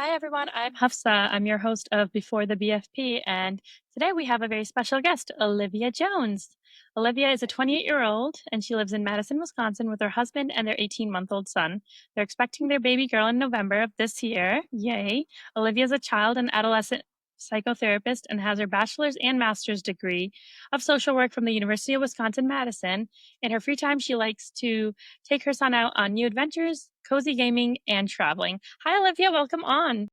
Hi, everyone. I'm Hafsa. I'm your host of Before the BFP, and today we have a very special guest, Olivia Jones. Olivia is a 28-year-old, and she lives in Madison, Wisconsin with her husband and their 18-month-old son. They're expecting their baby girl in November of this year. Yay. Olivia is a child and adolescent psychotherapist and has her bachelor's and master's degree of social work from the University of Wisconsin-Madison. In her free time, she likes to take her son out on new adventures, cozy gaming, and traveling. Hi, Olivia. Welcome on.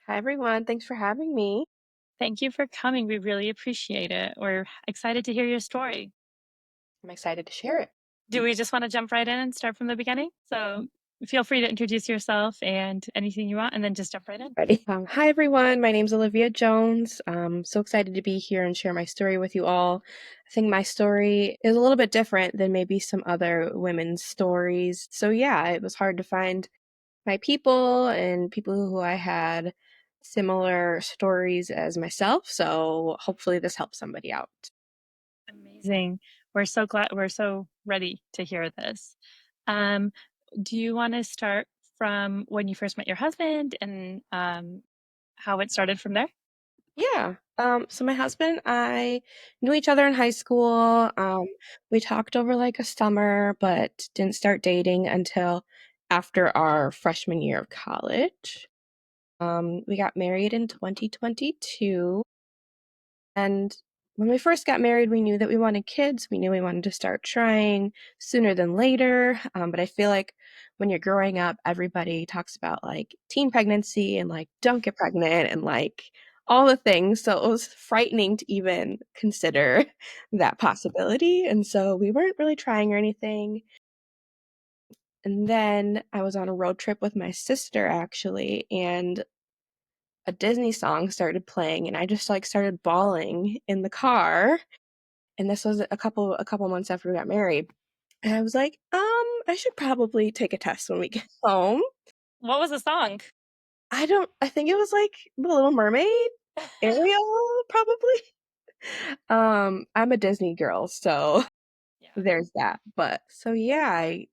Hi, everyone. Thanks for having me. Thank you for coming. We really appreciate it. We're excited to hear your story. I'm excited to share it. Do we just want to jump right in and start from the beginning? So feel free to introduce yourself and anything you want, and then just jump right in. Ready? Hi, everyone. My name's Olivia Jones. I'm so excited to be here and share my story with you all. I think my story is a little bit different than maybe some other women's stories. So, yeah, it was hard to find my people and people who I had similar stories as myself. So, hopefully, this helps somebody out. Amazing. We're so glad. We're so ready to hear this. Um, do you want to start from when you first met your husband and how it started from there? Yeah. So my husband and I knew each other in high school. We talked over like a summer, but didn't start dating until after our freshman year of college. We got married in 2022. And when we first got married, we knew that we wanted kids. We knew we wanted to start trying sooner than later. But I feel like when you're growing up, everybody talks about like teen pregnancy and like don't get pregnant and like all the things. So it was frightening to even consider that possibility. And so we weren't really trying or anything. And then I was on a road trip with my sister actually, and a Disney song started playing, and I just like started bawling in the car. And this was a couple months after we got married. And I was like, I should probably take a test when we get home. What was the song? I think it was like The Little Mermaid, Ariel, probably. I'm a Disney girl, so Yeah. there's that. But so yeah, I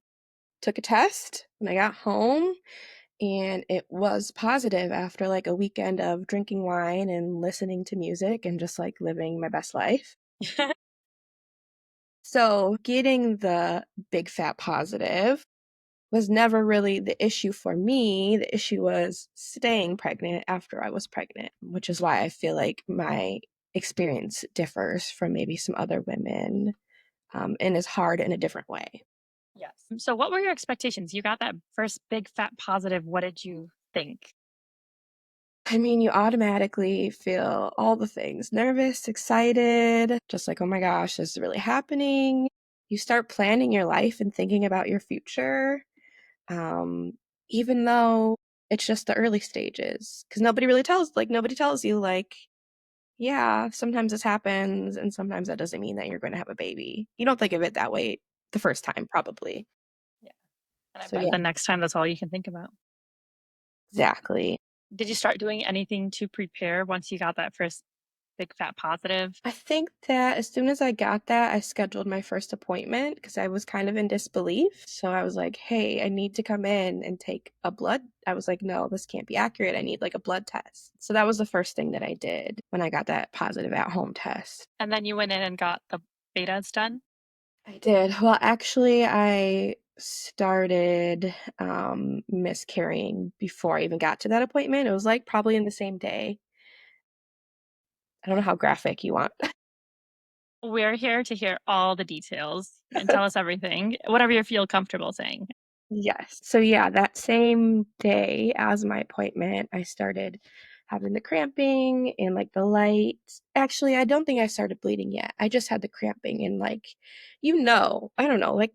took a test when I got home and it was positive after like a weekend of drinking wine and listening to music and just like living my best life. So getting the big fat positive was never really the issue for me. The issue was staying pregnant after I was pregnant, which is why I feel like my experience differs from maybe some other women, and is hard in a different way. Yes. So what were your expectations? You got that first big fat positive. What did you think? I mean, you automatically feel all the things nervous, excited, just like, oh my gosh, this is really happening. You start planning your life and thinking about your future, um, even though it's just the early stages. Because nobody tells you, like, yeah, sometimes this happens, and sometimes that doesn't mean that you're going to have a baby. You don't think of it that way the first time, probably. Yeah. And I So, bet yeah, the next time that's all you can think about. exactly. Did you start doing anything to prepare once you got that first big fat positive? I think that as soon as I got that, I scheduled my first appointment because I was kind of in disbelief. So I was like, hey, I need to come in and take a blood. I was like, no, this can't be accurate. I need like a blood test. So that was the first thing that I did when I got that positive at home test. And then you went in and got the betas done? I did. Well, actually, I started miscarrying before I even got to that appointment. It was like probably in the same day. I don't know how graphic you want. We're here to hear all the details and tell us everything, whatever you feel comfortable saying. Yes. So yeah, that same day as my appointment, I started having the cramping and like the light. Actually, I don't think I started bleeding yet. I just had the cramping and like, I don't know, like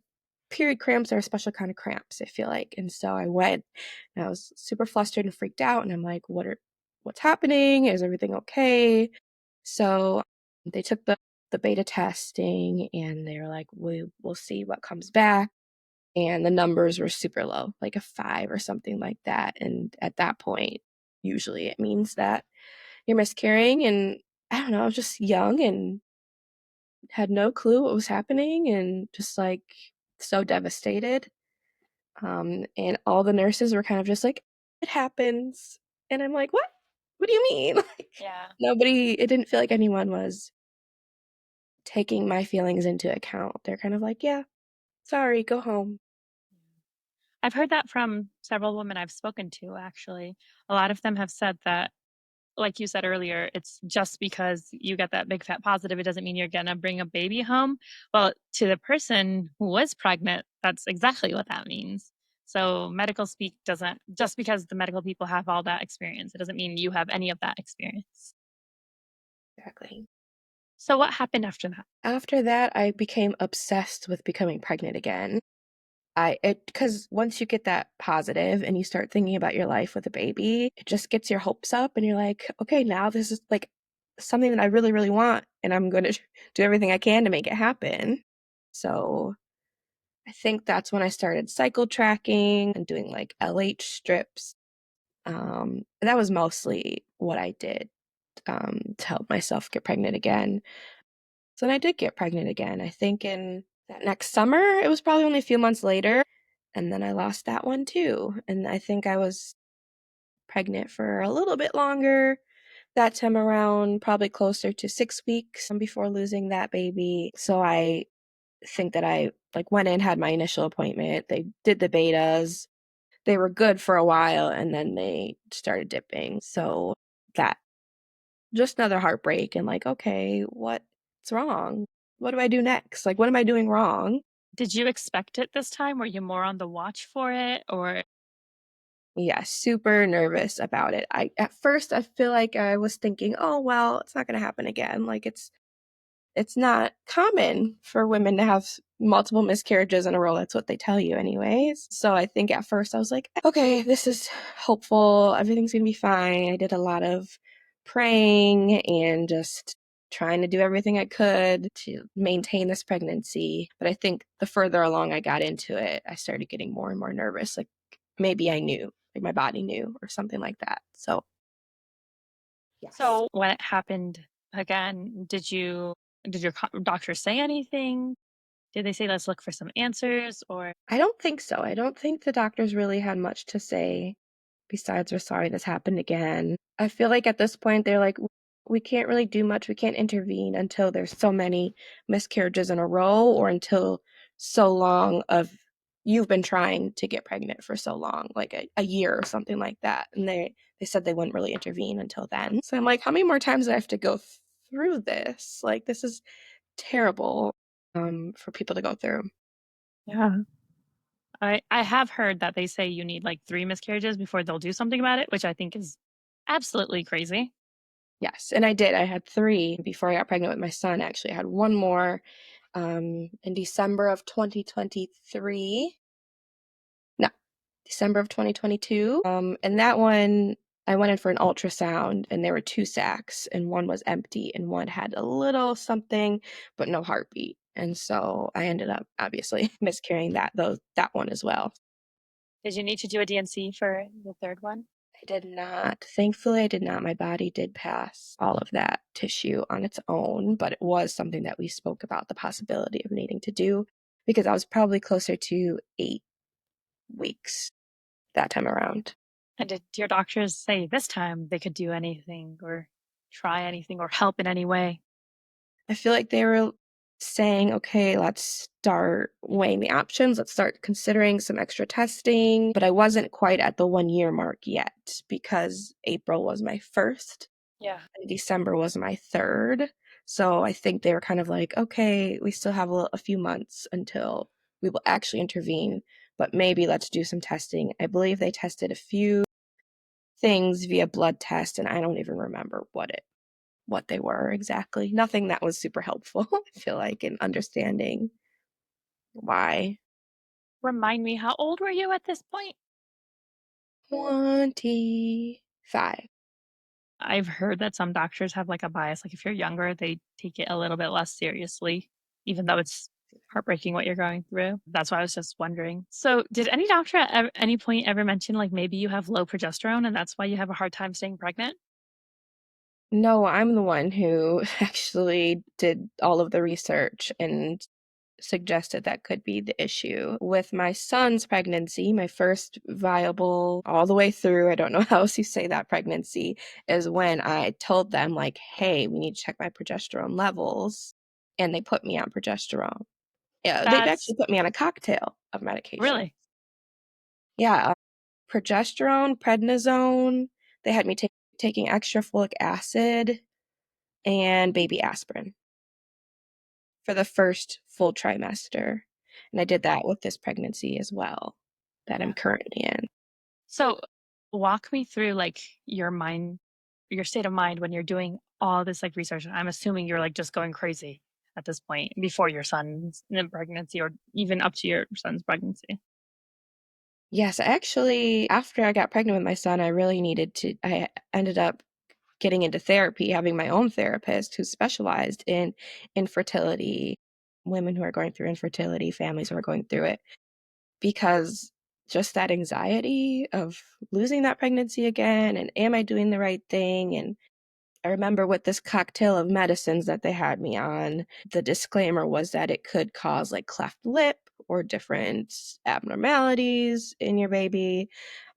period cramps are a special kind of cramps, I feel like. And so I went and I was super flustered and freaked out and I'm like, what's happening? Is everything okay? So they took the beta testing and they were like, we'll see what comes back, and the numbers were super low, like a 5 or something like that, and at that point, usually it means that you're miscarrying, and I don't know, I was just young and had no clue what was happening and just, like, so devastated, and all the nurses were kind of just like, "It happens," And I'm like, "What? What do you mean?" Like, Yeah. it didn't feel like anyone was taking my feelings into account. They're kind of like, "Yeah, sorry, go home." I've heard that from several women I've spoken to, actually. A lot of them have said that, like you said earlier, it's just because you get that big fat positive, it doesn't mean you're gonna bring a baby home. Well, to the person who was pregnant, that's exactly what that means. So medical speak doesn't just because the medical people have all that experience, it doesn't mean you have any of that experience. Exactly. So what happened after that? After that, I became obsessed with becoming pregnant again. Because once you get that positive and you start thinking about your life with a baby, it just gets your hopes up and you're like, "Okay, now this is, like, something that I really, really want, and I'm gonna do everything I can to make it happen." So, I think that's when I started cycle tracking and doing, like, LH strips. That was mostly what I did, to help myself get pregnant again. So then I did get pregnant again. I think in that next summer, it was probably only a few months later, and then I lost that one too. And I think I was pregnant for a little bit longer that time around, probably closer to 6 weeks before losing that baby. So I think that I like went in, had my initial appointment. They did the betas. They were good for a while and then they started dipping. So that just another heartbreak and like, okay, what's wrong? What do I do next? Like, what am I doing wrong? Did you expect it this time? Were you more on the watch for it or Yeah, super nervous about it. At first I feel like I was thinking, "Oh, well, it's not gonna happen again." Like it's not common for women to have multiple miscarriages in a row. That's what they tell you anyways. So I think at first I was like, okay, this is hopeful. Everything's going to be fine. I did a lot of praying and just trying to do everything I could to maintain this pregnancy. But I think the further along I got into it, I started getting more and more nervous. Like maybe I knew, like my body knew or something like that. So, yes. so when it happened again, did your doctor say anything? Did they say let's look for some answers or I don't think so. I don't think the doctors really had much to say besides, "We're sorry this happened again." I feel like at this point, they're like, We can't really do much. We can't intervene until there's so many miscarriages in a row or until so long of you've been trying to get pregnant for so long, like a year or something like that." And they said they wouldn't really intervene until then. So I'm like, how many more times do I have to go through this? Like, this is terrible for people to go through. yeah. I have heard that they say you need like 3 miscarriages before they'll do something about it, which I think is absolutely crazy. Yes, and I did. I had 3 before I got pregnant with my son, actually. I had 1 more, in December of 2023. No, December of 2022. And that one, I went in for an ultrasound, and there were 2 sacs, and 1 was empty, and 1 had a little something, but no heartbeat. And so I ended up obviously miscarrying that one as well. Did you need to do a DNC for the 3rd one? I did not. Thankfully, I did not. My body did pass all of that tissue on its own, but it was something that we spoke about the possibility of needing to do because I was probably closer to 8 weeks that time around. And did your doctors say this time they could do anything or try anything or help in any way? I feel like they were saying, okay, let's start weighing the options. Let's start considering some extra testing. But I wasn't quite at the 1 year mark yet because April was my first. Yeah. December was my third. So I think they were kind of like, okay, we still have a few months until we will actually intervene, but maybe let's do some testing. I believe they tested a few things via blood test, and I don't even remember what they were exactly. Nothing that was super helpful, I feel like, in understanding why. Remind me, how old were you at this point? 25. I've heard that some doctors have like a bias. Like if you're younger, they take it a little bit less seriously, even though it's heartbreaking what you're going through. That's why I was just wondering. So, did any doctor at any point ever mention like maybe you have low progesterone and that's why you have a hard time staying pregnant? No, I'm the one who actually did all of the research and suggested that could be the issue. With my son's pregnancy, my first viable all the way through, I don't know how else you say that pregnancy, is when I told them, like, hey, we need to check my progesterone levels. And they put me on progesterone. Yeah, they That's actually put me on a cocktail of medication. really Yeah, progesterone, prednisone. They had me taking extra folic acid and baby aspirin for the first full trimester. And I did that with this pregnancy as well that I'm yeah. currently in. So walk me through like your state of mind when you're doing all this like research. I'm assuming you're like just going crazy at this point before your son's pregnancy or even up to your son's pregnancy. Yes, actually, after I got pregnant with my son, I ended up getting into therapy, having my own therapist who specialized in infertility, women who are going through infertility, families who are going through it, because just that anxiety of losing that pregnancy again and am I doing the right thing? And I remember with this cocktail of medicines that they had me on, the disclaimer was that it could cause like cleft lip or different abnormalities in your baby.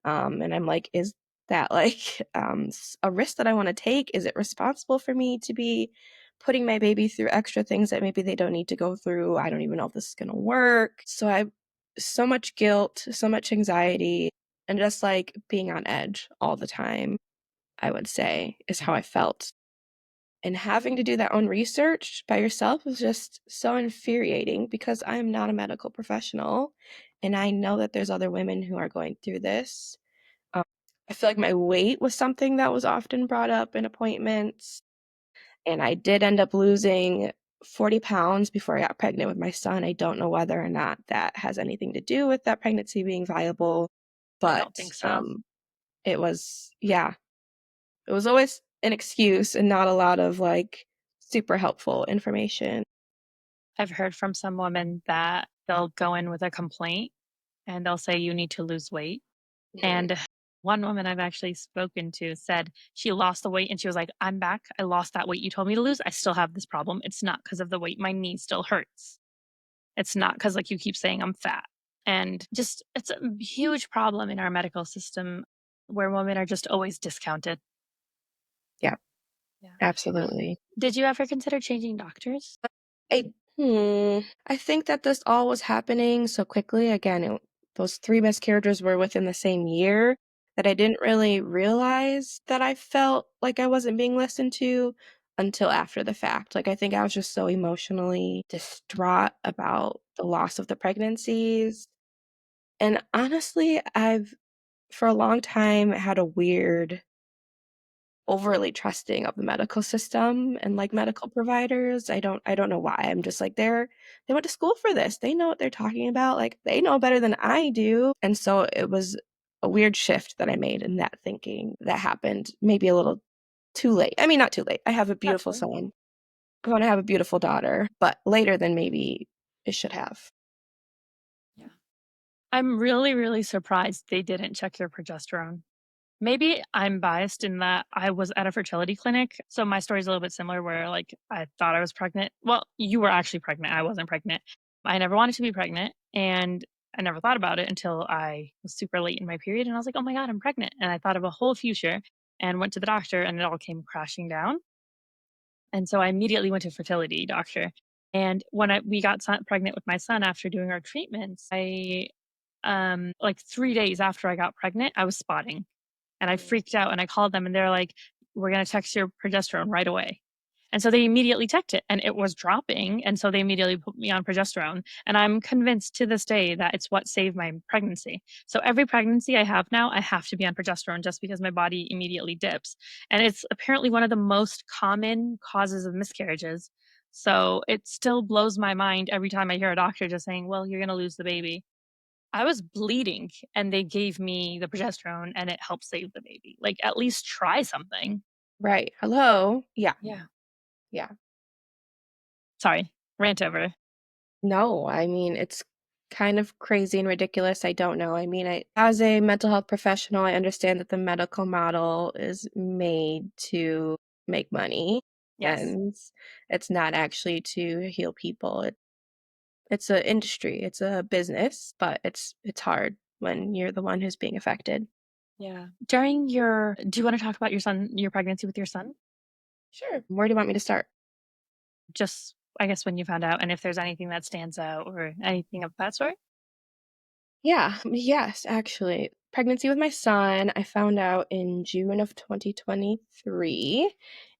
And I'm like, is that like a risk that I want to take? Is it responsible for me to be putting my baby through extra things that maybe they don't need to go through? I don't even know if this is going to work. So much guilt, so much anxiety, and just like being on edge all the time, I would say, is how I felt. And having to do that own research by yourself was just so infuriating because I am not a medical professional and I know that there's other women who are going through this. Um, I feel like my weight was something that was often brought up in appointments, and I did end up losing 40 pounds before I got pregnant with my son. I don't know whether or not that has anything to do with that pregnancy being viable, I don't but think so. it was, yeah, it was always an excuse and not a lot of, like, super helpful information. I've heard from some women that they'll go in with a complaint and they'll say you need to lose weight. Mhm. And one woman I've actually spoken to said she lost the weight and she was like, I'm back. I lost that weight you told me to lose. I still have this problem. It's not because of the weight. My knee still hurts. It's not because, like you keep saying, I'm fat. And just, it's a huge problem in our medical system where women are just always discounted. Yeah, Yeah. absolutely. Did you ever consider changing doctors? I I think that this all was happening so quickly. Again, those 3 miscarriages were within the same year that I didn't really realize that I felt like I wasn't being listened to until after the fact. Like, I think I was just so emotionally distraught about the loss of the pregnancies. And honestly, I've for a long time had a weird overly trusting of the medical system and, like, medical providers. I don't know why. I'm just like, they went to school for this. They know what they're talking about, like, they know better than I do, and so it was a weird shift that I made in that thinking that happened maybe a little too late. I mean, not too late. I have a Not beautiful totally. son. I wanna have a beautiful daughter, but later than maybe it should have. Yeah. I'm really, really surprised they didn't check your progesterone. Maybe I'm biased in that I was at a fertility clinic. So my story is a little bit similar where like I thought I was pregnant. Well, you were actually pregnant. I wasn't pregnant. I never wanted to be pregnant and I never thought about it until I was super late in my period and I was like, "Oh my god, I'm pregnant." And I thought of a whole future and went to the doctor and it all came crashing down. And so I immediately went to fertility doctor. And when we got pregnant with my son after doing our treatments, I like 3 days after I got pregnant, I was spotting and I Mm. freaked out and I called them and they're like, "We're gonna text your progesterone right away." And so they immediately checked it and it was dropping. And so they immediately put me on progesterone. And I'm convinced to this day that it's what saved my pregnancy. So every pregnancy I have now, I have to be on progesterone just because my body immediately dips. And it's apparently one of the most common causes of miscarriages. So it still blows my mind every time I hear a doctor just saying, well, you're going to lose the baby. I was bleeding and they gave me the progesterone and it helped save the baby. Like, at least try something. Right. Hello? Yeah, Yeah. yeah. Sorry, rant over. No, I mean, it's kind of crazy and ridiculous. I don't know. I mean, as a mental health professional, I understand that the medical model is made to make money Yes. and it's not actually to heal people. It's a industry, it's a business, but it's hard when you're the one who's being affected. Yeah. Do you want to talk about your pregnancy with your son? Sure. Where do you want me to start? Just, I guess, when you found out, and if there's anything that stands out or anything of that sort? Yeah, yes, actually. Pregnancy with my son, I found out in June of 2023,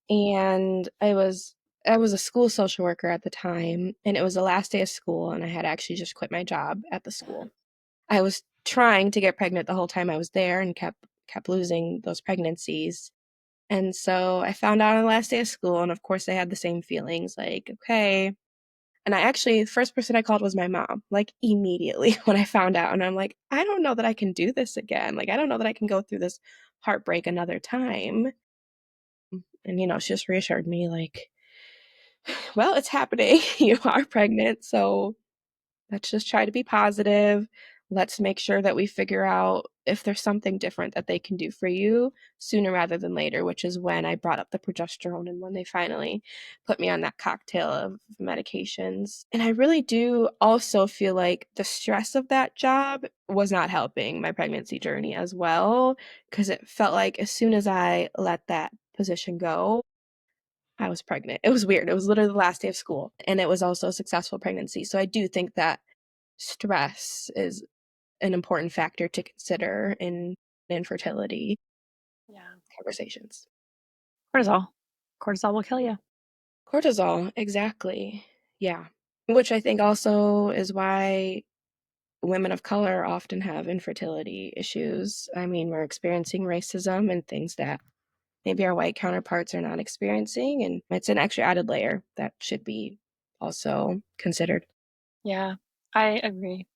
and I was a school social worker at the time, and it was the last day of school, and I had actually just quit my job at the school. I was trying to get pregnant the whole time I was there and kept losing those pregnancies. And so I found out on the last day of school, and of course I had the same feelings like, okay. And I actually, the first person I called was my mom, like immediately when I found out. And I'm like, I don't know that I can do this again. Like, I don't know that I can go through this heartbreak another time. And, she just reassured me, like, well, it's happening. You are pregnant. So let's just try to be positive. Let's make sure that we figure out if there's something different that they can do for you sooner rather than later, which is when I brought up the progesterone and when they finally put me on that cocktail of medications. And I really do also feel like the stress of that job was not helping my pregnancy journey as well, because it felt like as soon as I let that position go, I was pregnant. It was weird. It was literally the last day of school, and it was also a successful pregnancy. So I do think that stress is an important factor to consider in infertility Yeah. conversations. Cortisol. Cortisol will kill you. Cortisol, exactly. Yeah. Which I think also is why women of color often have infertility issues. I mean, we're experiencing racism and things that maybe our white counterparts are not experiencing. And it's an extra added layer that should be also considered. Yeah, I agree.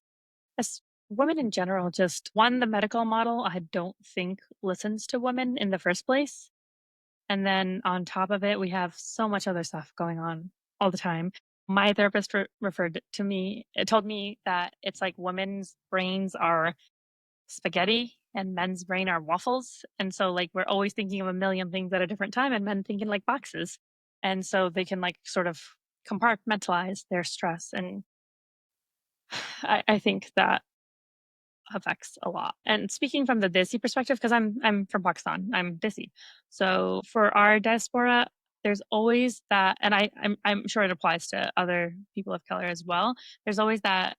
As women in general, just one, the medical model, I don't think listens to women in the first place. And then on top of it, we have so much other stuff going on all the time. My therapist referred to me, it told me that it's like women's brains are spaghetti and men's brain are waffles. And so, like, we're always thinking of a million things at a different time, and men thinking like boxes. And so they can, like, sort of compartmentalize their stress. And I think that affects a lot. And speaking from the Desi perspective, because I'm from Pakistan, I'm Desi. So for our diaspora, there's always that, and I'm sure it applies to other people of color as well. There's always that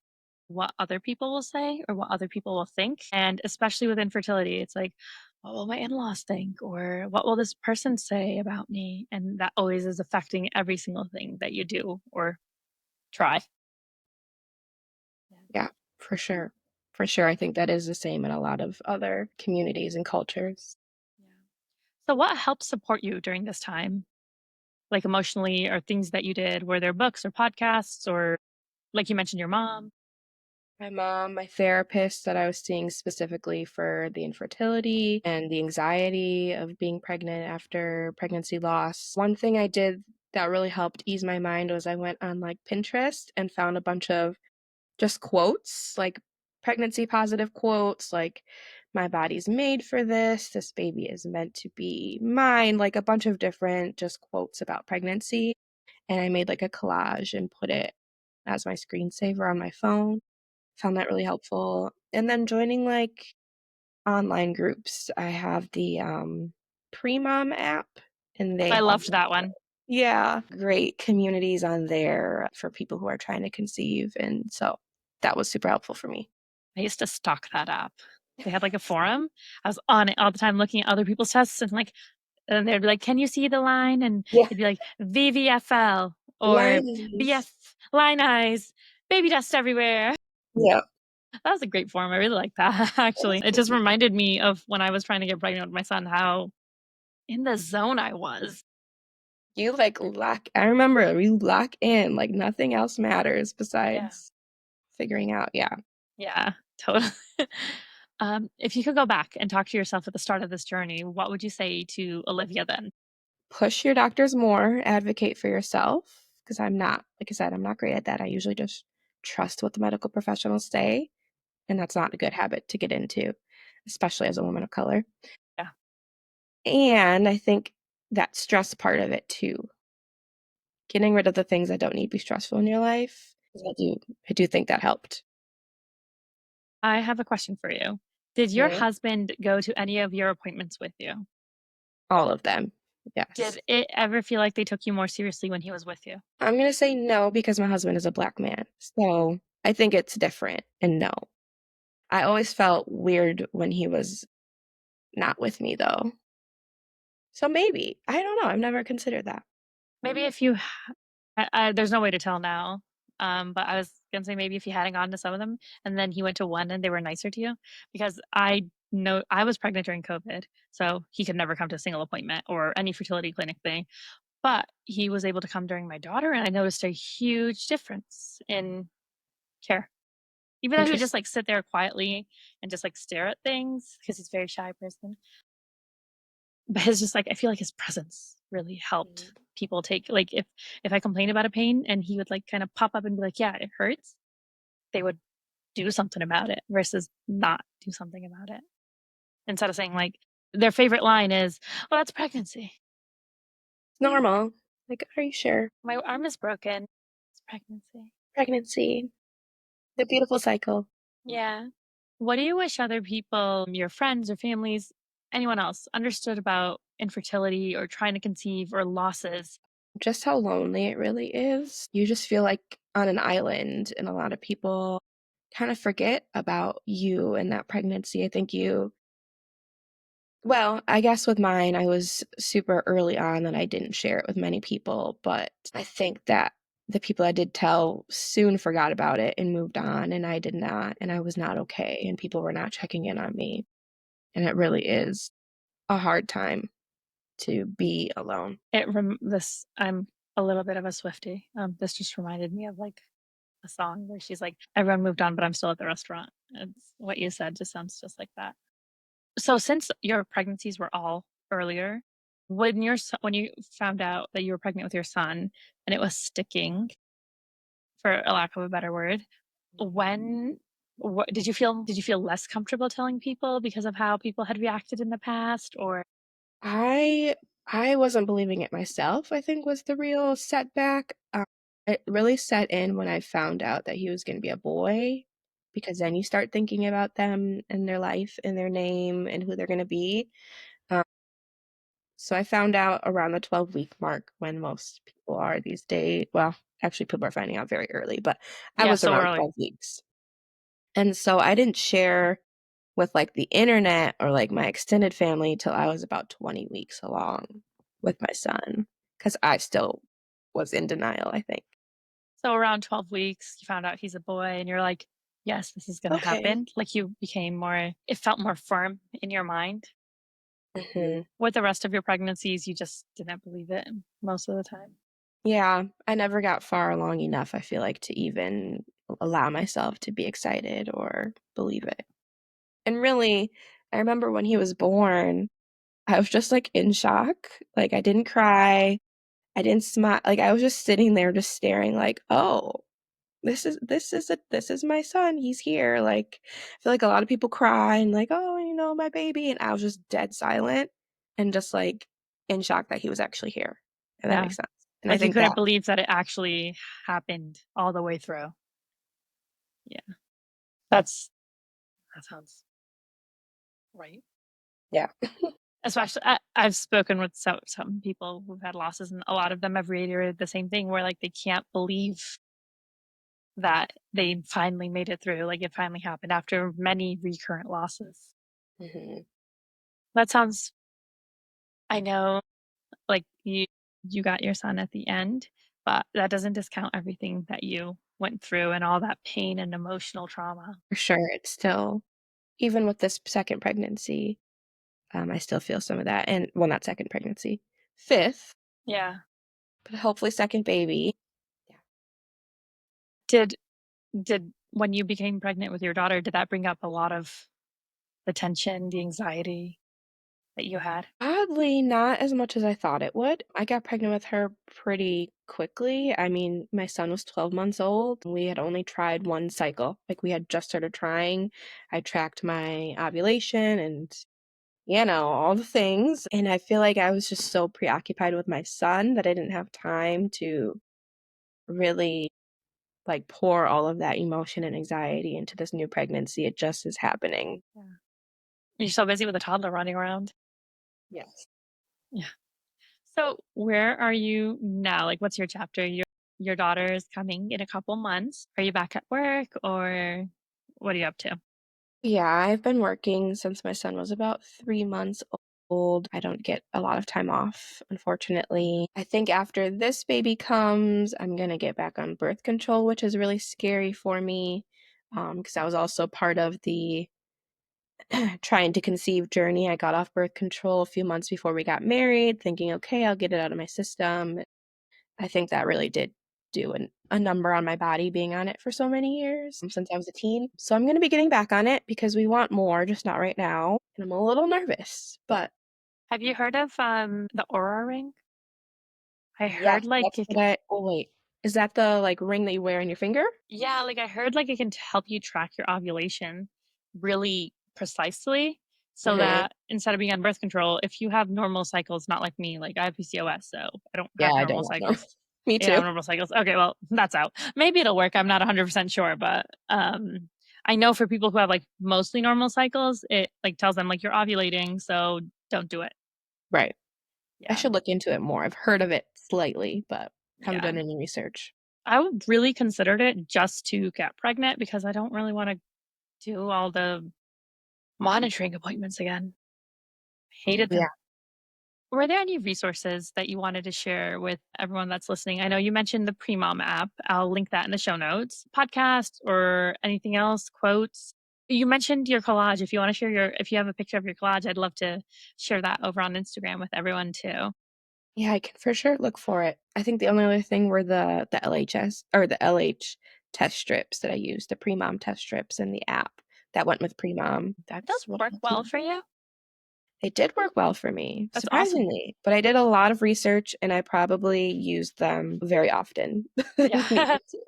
what other people will say or what other people will think, and especially with infertility, it's like, what will my in-laws think, or what will this person say about me, and that always is affecting every single thing that you do or try. Yeah. Yeah, for sure. For sure. I think that is the same in a lot of other communities and cultures. Yeah. So, what helps support you during this time? Like emotionally, or things that you did? Were there books or podcasts, or like you mentioned your mom? My mom, my therapist that I was seeing specifically for the infertility and the anxiety of being pregnant after pregnancy loss. One thing I did that really helped ease my mind was I went on like Pinterest and found a bunch of just quotes, like pregnancy positive quotes, like my body's made for this, this baby is meant to be mine, like a bunch of different just quotes about pregnancy. And I made like a collage and put it as my screensaver on my phone. Found that really helpful. And then joining like online groups. I have the Pre-Mom app, and they I have, loved that one. yeah, great communities on there for people who are trying to conceive. And so that was super helpful for me. I used to stalk that app. They had like a forum. I was on it all the time looking at other people's tests, and like, and they'd be like, "Can you see the line?" And Yeah. it'd be like VVFL or Lions. BF line eyes, baby dust everywhere. Yeah. That was a great forum. I really like that actually. It just reminded me of when I was trying to get pregnant with my son, how in the zone I was. You like lock, I remember you lock in, like nothing else matters Yeah. besides figuring out. Yeah. Yeah, totally. If you could go back and talk to yourself at the start of this journey, what would you say to Olivia then? Push your doctors more, advocate for yourself, because I'm not, like I said, I'm not great at that. I usually just trust what the medical professionals say, and that's not a good habit to get into, especially as a woman of color. Yeah. And I think that stress part of it too, getting rid of the things that don't need to be stressful in your life. 'Cause I do think that helped. I have a question for you. Did your Mhm. husband go to any of your appointments with you? All of them. Yes. Did it ever feel like they took you more seriously when he was with you? I'm gonna say no because my husband is a black man, so I think it's different, and no. I always felt weird when he was not with me, though. So maybe. I don't know, I've never considered that. Maybe if you there's no way to tell now, but I was gonna say maybe if you hadn't gone to some of them, and then he went to one and they were nicer to you, because I know I was pregnant during COVID, so he could never come to a single appointment or any fertility clinic thing, but he was able to come during my daughter, and I noticed a huge difference in care. Even though he would just, Interesting. like, sit there quietly and just, like, stare at things because he's a very shy person. But his just, like, I feel like his presence really helped Mhm. people take like, if I complained about a pain and he would, like, kinda pop up and be like, "Yeah, it hurts," they would do something about it versus not do something about it. Instead of saying, like their favorite line is, "Well, that's pregnancy. It's normal. Like, "Are you sure?" My arm is broken. It's pregnancy." Pregnancy. The beautiful cycle. Yeah. What do you wish other people, your friends or families, anyone else, understood about infertility or trying to conceive or losses? Just how lonely it really is. You just feel like on an island, and a lot of people kind of forget about you and that pregnancy. I think you well, I guess with mine, I was super early on and I didn't share it with many people, but I think that the people I did tell soon forgot about it and moved on, and I did not, and I was not okay, and people were not checking in on me, and it really is a hard time to be alone. This I'm a little bit of a Swiftie. This just reminded me of like a song where she's like, "Everyone moved on, but I'm still at the restaurant." It's what you said just sounds just like that. So since your pregnancies were all earlier, when you found out that you were pregnant with your son and it was sticking, for a lack of a better word, when what did you feel less comfortable telling people because of how people had reacted in the past, or I I wasn't believing it myself, I think was the real setback. It really set in when I found out that he was gonna be a boy, because then you start thinking about them and their life and their name and who they're gonna be. Um, so I found out around the 12-week mark when most people are these days. Well, actually, people are finding out very early, but I yeah, was so around early? 12 weeks. And so I didn't share with, like, the internet or, like, my extended family till I was about 20 weeks along with my son, because I still was in denial, I think. So around 12 weeks, you found out he's a boy and you're like, "Yes, this is gonna Okay. happen." Like, you became more it felt more firm in your mind. Mhm. With the rest of your pregnancies, you just didn't believe it most of the time. Yeah, I never got far along enough, I feel like, to even allow myself to be excited or believe it. And really, I remember when he was born, I was just, like, in shock. Like, I didn't cry, I didn't smile. Like, I was just sitting there just staring like, "Oh, this is my son, he's here." Like, I feel like a lot of people cry and like, "Oh, my baby," and I was just dead silent and just, like, in shock that he was actually here, if that Yeah. makes sense. And I Like, you think couldn't that believe that it actually happened all the way through. Yeah. That's that sounds right. yeah, Especially I've spoken with some people who've had losses, and a lot of them have reiterated the same thing where, like, they can't believe that they finally made it through, like, it finally happened after many recurrent losses. mhm, That sounds I know, like, you got your son at the end, but that doesn't discount everything that you went through and all that pain and emotional trauma. for sure, it's still even with this 2nd pregnancy, I still feel some of that, and well, not 2nd pregnancy, 5th, Yeah. but hopefully 2nd baby. Yeah. Did did when you became pregnant with your daughter, did that bring up a lot of the tension, the anxiety that you had? Oddly, not as much as I thought it would. I got pregnant with her pretty quickly. I mean, my son was 12 months old. We had only tried 1 cycle. Like, we had just started trying. I tracked my ovulation and, all the things. And I feel like I was just so preoccupied with my son that I didn't have time to really like pour all of that emotion and anxiety into this new pregnancy. It just is happening. Yeah. You're so busy with a toddler running around. Yes. Yeah. So where are you now? Like, what's your chapter? Your daughter is coming in a couple months. Are you back at work or what are you up to? Yeah, I've been working since my son was about 3 months old. I don't get a lot of time off, unfortunately. I think after this baby comes, I'm gonna get back on birth control, which is really scary for me. Because I was also part of the trying to conceive journey. I got off birth control a few months before we got married, thinking, okay, I'll get it out of my system. I think that really did do a number on my body being on it for so many years since I was a teen. So I'm going to be getting back on it because we want more, just not right now. And I'm a little nervous, but Have you heard of the Aura ring? I yes, heard like that's what oh, wait. Is that the like ring that you wear on your finger? yeah, like I heard like it can help you track your ovulation really precisely so Hmm. that instead of being on birth control, if you have normal cycles, not like me, like I have PCOS, so I don't Yeah, have I normal don't have no. cycles. Me Yeah, too. normal cycles. Okay, well, that's out. Maybe it'll work. I'm not 100% sure, but I know for people who have like mostly normal cycles, it like tells them like you're ovulating, so don't do it. Right. I Yeah. should look into it more. I've heard of it slightly, but haven't Yeah. done any research. I would really considered it just to get pregnant because I don't really want to do all the monitoring appointments again. Hated Yeah. them. Were there any resources that you wanted to share with everyone that's listening? I know you mentioned the Premom app. I'll link that in the show notes. Podcast or anything else, quotes. You mentioned your collage. If you want to share if you have a picture of your collage, I'd love to share that over on Instagram with everyone too. Yeah, I can for sure look for it. I think the only other thing were the LHS or the LH test strips that I used, the Premom test strips and the app that went with Premom. Those That's what work else. well for you. It did work well for me, That's awesome. surprisingly. But I did a lot of research and I probably used them very often. Yeah. Needed to.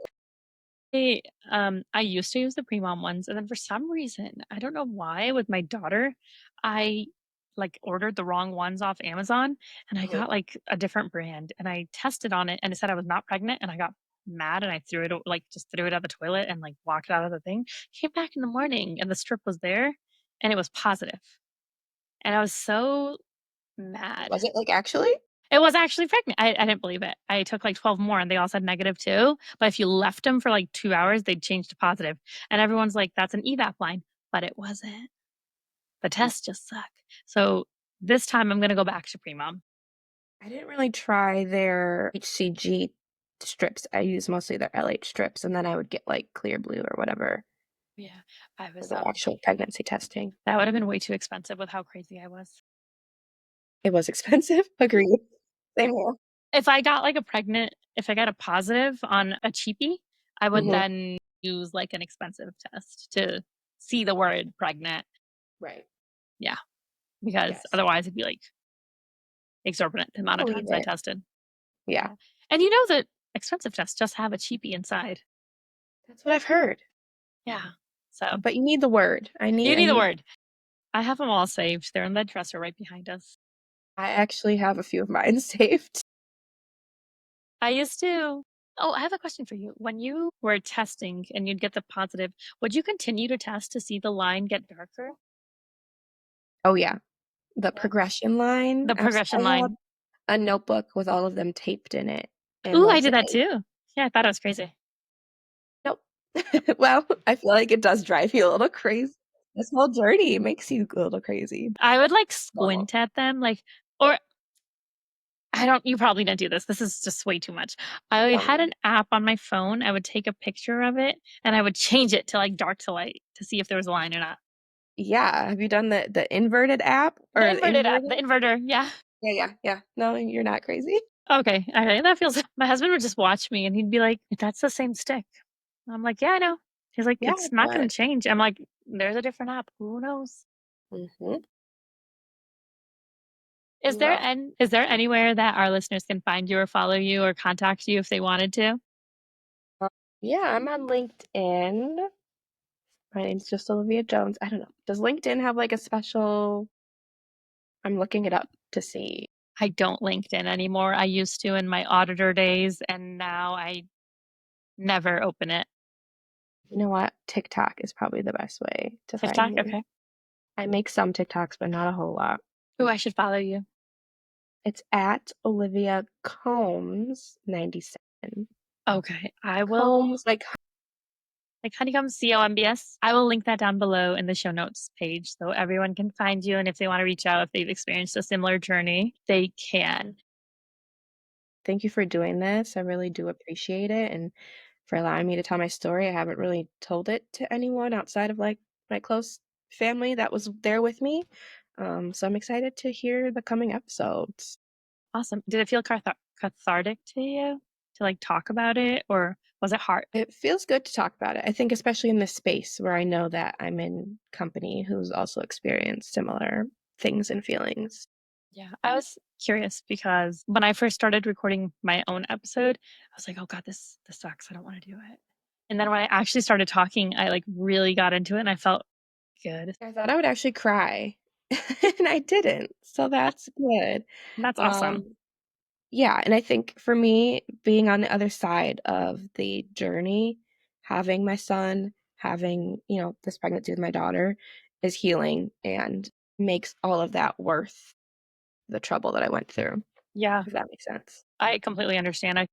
I, I used to use the pre-mom ones, and then for some reason, I don't know why, with my daughter, I like ordered the wrong ones off Amazon, and I Mhm. got like a different brand, and I tested on it, and it said I was not pregnant, and I got mad, and I threw it like just threw it out the toilet and like walked out of the thing. Came back in the morning, and the strip was there, and it was positive, and I was so mad. Was it like actually? It was actually pregnant. I didn't believe it. I took like 12 more and they all said negative too. But if you left them for like 2 hours, they'd change to positive. And everyone's like, that's an evap line. But it wasn't. The tests just suck. So this time I'm going to go back to Premom. I didn't really try their HCG strips. I use mostly their LH strips, and then I would get like Clear Blue or whatever Yeah. I for was, the actual pregnancy testing. that would have been way too expensive with how crazy I was. It was expensive. Agreed. Same here. If I got a positive on a cheapie, I would Mhm. then use like an expensive test to see the word pregnant. Right. Yeah. Because Yes. otherwise it'd be like exorbitant the I amount of believe times I it. tested. Yeah. Yeah. And you know that expensive tests just have a cheapie inside. That's what I've heard. Yeah. So But you need the word. you I need the need word. I have them all saved. They're in the dresser right behind us. I actually have a few of mine saved. I used to. Oh, I have a question for you. When you were testing and you'd get the positive, would you continue to test to see the line get darker? Oh, yeah. The Yeah. progression line. The progression I had line. a notebook with all of them taped in it, and Ooh, I once did a that day. too. Yeah, I thought it was crazy. Nope. Well, I feel like it does drive you a little crazy. This whole journey makes you a little crazy. I would like Normal. squint at them, like, or I don't you probably don't do this. This is just way too much. I Tell had me. an app on my phone. I would take a picture of it and I would change it to like dark to light to see if there was a line or not. Yeah, have you done the inverted app The or the inverted app, the inverted? inverter. Yeah. Yeah, yeah, yeah. No, you're not crazy. Okay. Okay. That feels my husband would just watch me and he'd be like, that's the same stick. I'm like, yeah, I know. He's like, Yeah, it's not gonna but change. I'm like, there's a different app. Who knows? mhm. Well, Is there anywhere that our listeners can find you or follow you or contact you if they wanted to? uh, yeah, I'm on LinkedIn. My name's just Olivia Jones. I don't know. Does LinkedIn have like a special I'm looking it up to see. I don't LinkedIn anymore. I used to in my auditor days, and now I Never open it. You know what? TikTok is probably the best way to find TikTok? me. Okay. I make some TikToks, but not a whole lot. Ooh, I should follow you. It's at Olivia Combs 97. Okay. I will Combs, like like honeycomb COMBS. I will link that down below in the show notes page so everyone can find you. And if they want to reach out, if they've experienced a similar journey, they can. thank you for doing this. I really do appreciate it and for allowing me to tell my story. I haven't really told it to anyone outside of like my close family that was there with me. So I'm excited to hear the coming episodes. Awesome. Did it feel cathartic to you to like talk about it, or was it hard? It feels good to talk about it. I think, especially in this space where I know that I'm in company who's also experienced similar things and feelings. Yeah, I was curious because when I first started recording my own episode, I was like, "Oh god, this sucks. I don't want to do it." And then when I actually started talking, I like really got into it and I felt good. I thought I would actually cry, and I didn't. So that's good. That's awesome. Um, yeah, and I think for me, being on the other side of the journey, having my son, having, this pregnancy with my daughter is healing and makes all of that worth the trouble that I went through, Yeah, if that makes sense. I completely understand. I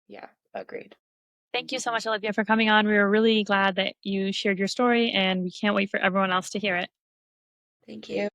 Yeah, agreed. thank you so much, Olivia, for coming on. We were really glad that you shared your story, and we can't wait for everyone else to hear it. Thank you.